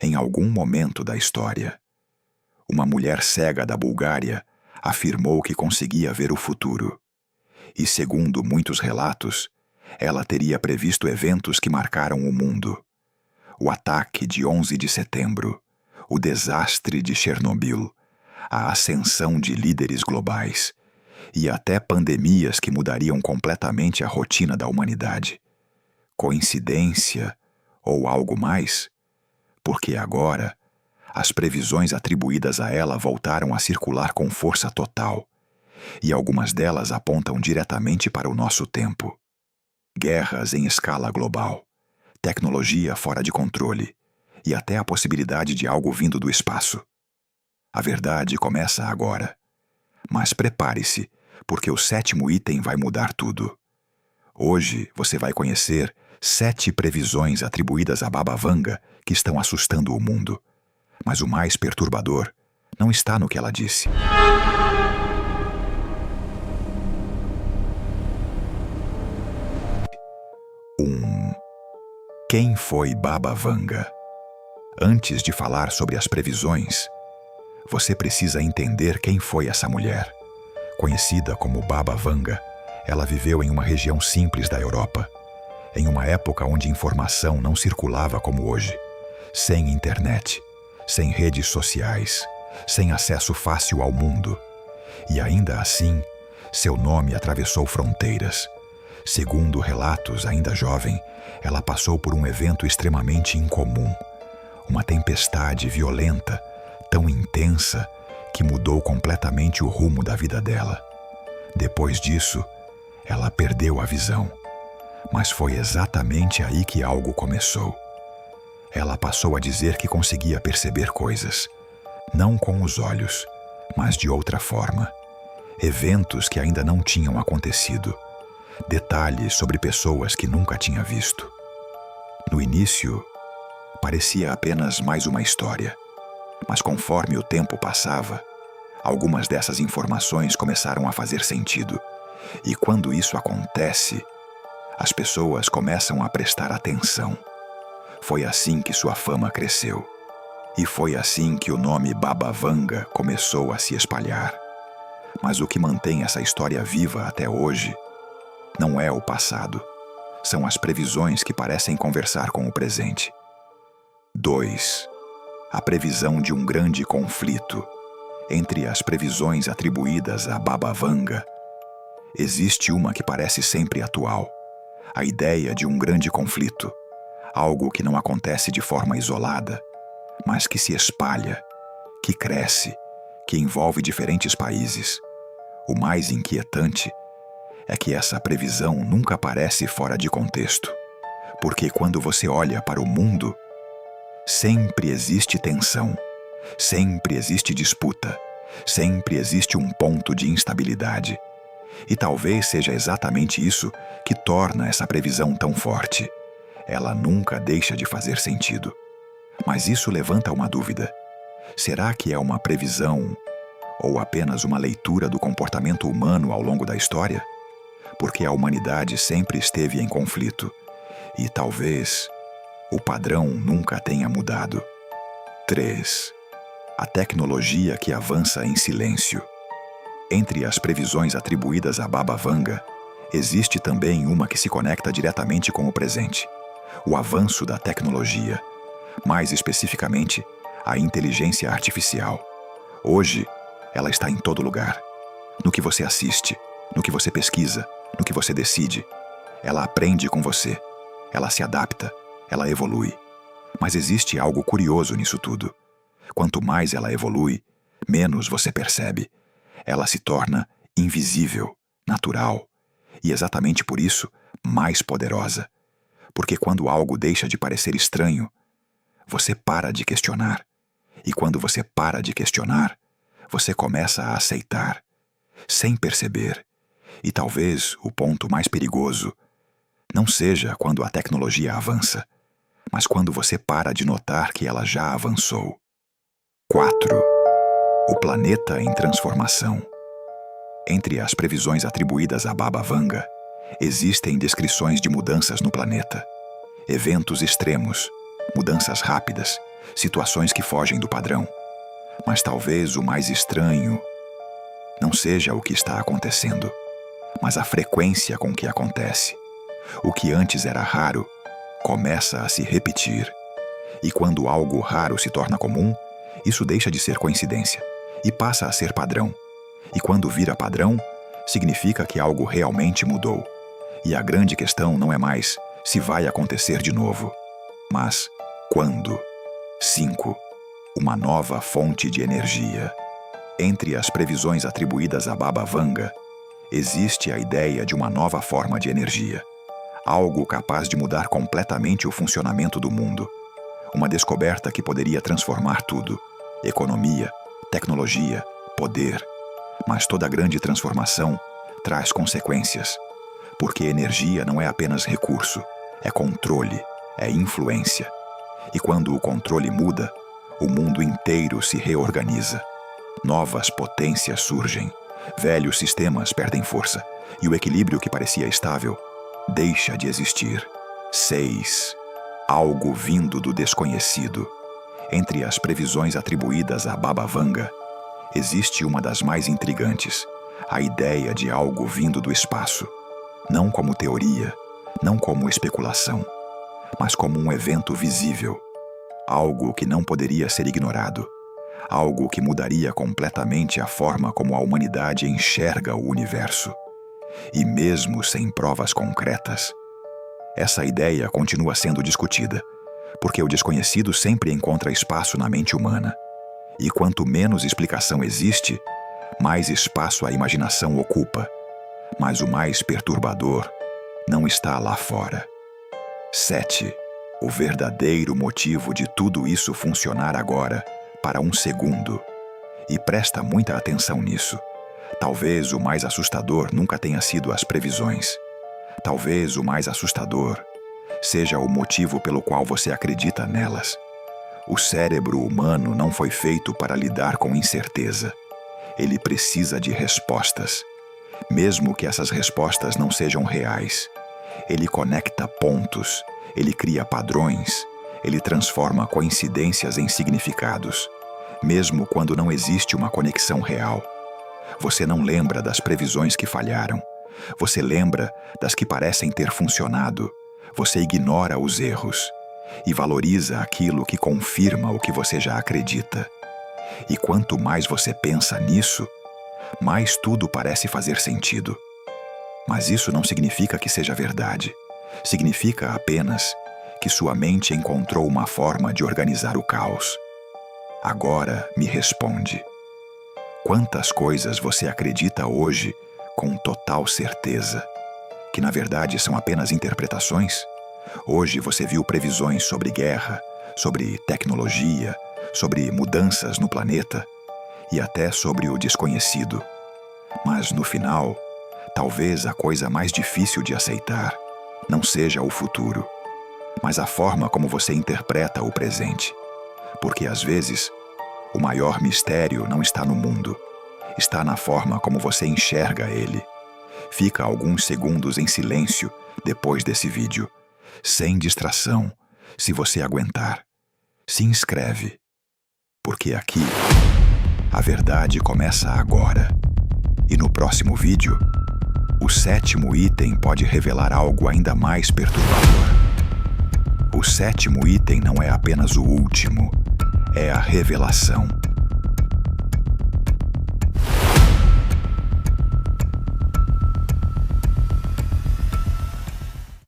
em algum momento da história. Uma mulher cega da Bulgária afirmou que conseguia ver o futuro. E, segundo muitos relatos, ela teria previsto eventos que marcaram o mundo. O ataque de 11 de setembro, o desastre de Chernobyl, a ascensão de líderes globais e até pandemias que mudariam completamente a rotina da humanidade. Coincidência ou algo mais? Porque agora, as previsões atribuídas a ela voltaram a circular com força total, e algumas delas apontam diretamente para o nosso tempo. Guerras em escala global, tecnologia fora de controle e até a possibilidade de algo vindo do espaço. A verdade começa agora. Mas prepare-se, porque o 7º item vai mudar tudo. Hoje você vai conhecer 7 previsões atribuídas a Baba Vanga que estão assustando o mundo. Mas o mais perturbador não está no que ela disse. Quem foi Baba Vanga? Antes de falar sobre as previsões, você precisa entender quem foi essa mulher. Conhecida como Baba Vanga, ela viveu em uma região simples da Europa, em uma época onde informação não circulava como hoje, sem internet, sem redes sociais, sem acesso fácil ao mundo. E ainda assim, seu nome atravessou fronteiras. Segundo relatos, ainda jovem, ela passou por um evento extremamente incomum, uma tempestade violenta, tão intensa que mudou completamente o rumo da vida dela. Depois disso, ela perdeu a visão, mas foi exatamente aí que algo começou. Ela passou a dizer que conseguia perceber coisas, não com os olhos, mas de outra forma. Eventos que ainda não tinham acontecido, detalhes sobre pessoas que nunca tinha visto. No início, parecia apenas mais uma história, mas conforme o tempo passava, algumas dessas informações começaram a fazer sentido. E quando isso acontece, as pessoas começam a prestar atenção. Foi assim que sua fama cresceu. E foi assim que o nome Baba Vanga começou a se espalhar. Mas o que mantém essa história viva até hoje não é o passado. São as previsões que parecem conversar com o presente. 2. A previsão de um grande conflito. Entre as previsões atribuídas a Baba Vanga, existe uma que parece sempre atual. A ideia de um grande conflito. Algo que não acontece de forma isolada, mas que se espalha, que cresce, que envolve diferentes países. O mais inquietante é que essa previsão nunca aparece fora de contexto, porque quando você olha para o mundo, sempre existe tensão, sempre existe disputa, sempre existe um ponto de instabilidade. E talvez seja exatamente isso que torna essa previsão tão forte. Ela nunca deixa de fazer sentido. Mas isso levanta uma dúvida. Será que é uma previsão ou apenas uma leitura do comportamento humano ao longo da história? Porque a humanidade sempre esteve em conflito e talvez o padrão nunca tenha mudado. 3. A tecnologia que avança em silêncio. Entre as previsões atribuídas a Baba Vanga, existe também uma que se conecta diretamente com o presente. O avanço da tecnologia, mais especificamente, a inteligência artificial. Hoje, ela está em todo lugar. No que você assiste, no que você pesquisa, no que você decide. Ela aprende com você, ela se adapta, ela evolui. Mas existe algo curioso nisso tudo. Quanto mais ela evolui, menos você percebe. Ela se torna invisível, natural, e exatamente por isso, mais poderosa. Porque quando algo deixa de parecer estranho, você para de questionar. E quando você para de questionar, você começa a aceitar, sem perceber. E talvez o ponto mais perigoso não seja quando a tecnologia avança, mas quando você para de notar que ela já avançou. 4. O planeta em transformação. Entre as previsões atribuídas a Baba Vanga, existem descrições de mudanças no planeta. Eventos extremos, mudanças rápidas, situações que fogem do padrão. Mas talvez o mais estranho não seja o que está acontecendo, mas a frequência com que acontece. O que antes era raro começa a se repetir. E quando algo raro se torna comum, isso deixa de ser coincidência e passa a ser padrão. E quando vira padrão, significa que algo realmente mudou. E a grande questão não é mais se vai acontecer de novo, mas quando. 5. Uma nova fonte de energia. Entre as previsões atribuídas a Baba Vanga, existe a ideia de uma nova forma de energia, algo capaz de mudar completamente o funcionamento do mundo. Uma descoberta que poderia transformar tudo: economia, tecnologia, poder. Mas toda grande transformação traz consequências, porque energia não é apenas recurso, é controle, é influência. E quando o controle muda, o mundo inteiro se reorganiza. Novas potências surgem, velhos sistemas perdem força, e o equilíbrio que parecia estável deixa de existir. 6. Algo vindo do desconhecido. Entre as previsões atribuídas a Baba Vanga, existe uma das mais intrigantes, a ideia de algo vindo do espaço. Não como teoria, não como especulação, mas como um evento visível. Algo que não poderia ser ignorado. Algo que mudaria completamente a forma como a humanidade enxerga o universo. E mesmo sem provas concretas, essa ideia continua sendo discutida, porque o desconhecido sempre encontra espaço na mente humana. E quanto menos explicação existe, mais espaço a imaginação ocupa. Mas o mais perturbador não está lá fora. 7. O verdadeiro motivo de tudo isso funcionar agora, para um segundo. E presta muita atenção nisso. Talvez o mais assustador nunca tenha sido as previsões. Talvez o mais assustador seja o motivo pelo qual você acredita nelas. O cérebro humano não foi feito para lidar com incerteza. Ele precisa de respostas, mesmo que essas respostas não sejam reais. Ele conecta pontos, ele cria padrões, ele transforma coincidências em significados, mesmo quando não existe uma conexão real. Você não lembra das previsões que falharam. Você lembra das que parecem ter funcionado. Você ignora os erros e valoriza aquilo que confirma o que você já acredita. E quanto mais você pensa nisso, mais tudo parece fazer sentido. Mas isso não significa que seja verdade. Significa apenas que sua mente encontrou uma forma de organizar o caos. Agora me responde. Quantas coisas você acredita hoje com total certeza, que na verdade são apenas interpretações? Hoje você viu previsões sobre guerra, sobre tecnologia, sobre mudanças no planeta e até sobre o desconhecido. Mas no final, talvez a coisa mais difícil de aceitar não seja o futuro, mas a forma como você interpreta o presente. Porque às vezes, o maior mistério não está no mundo, está na forma como você enxerga ele. Fica alguns segundos em silêncio depois desse vídeo, sem distração, se você aguentar. Se inscreve, porque aqui a verdade começa agora. E no próximo vídeo, o 7º item pode revelar algo ainda mais perturbador. O 7º item não é apenas o último, é a revelação.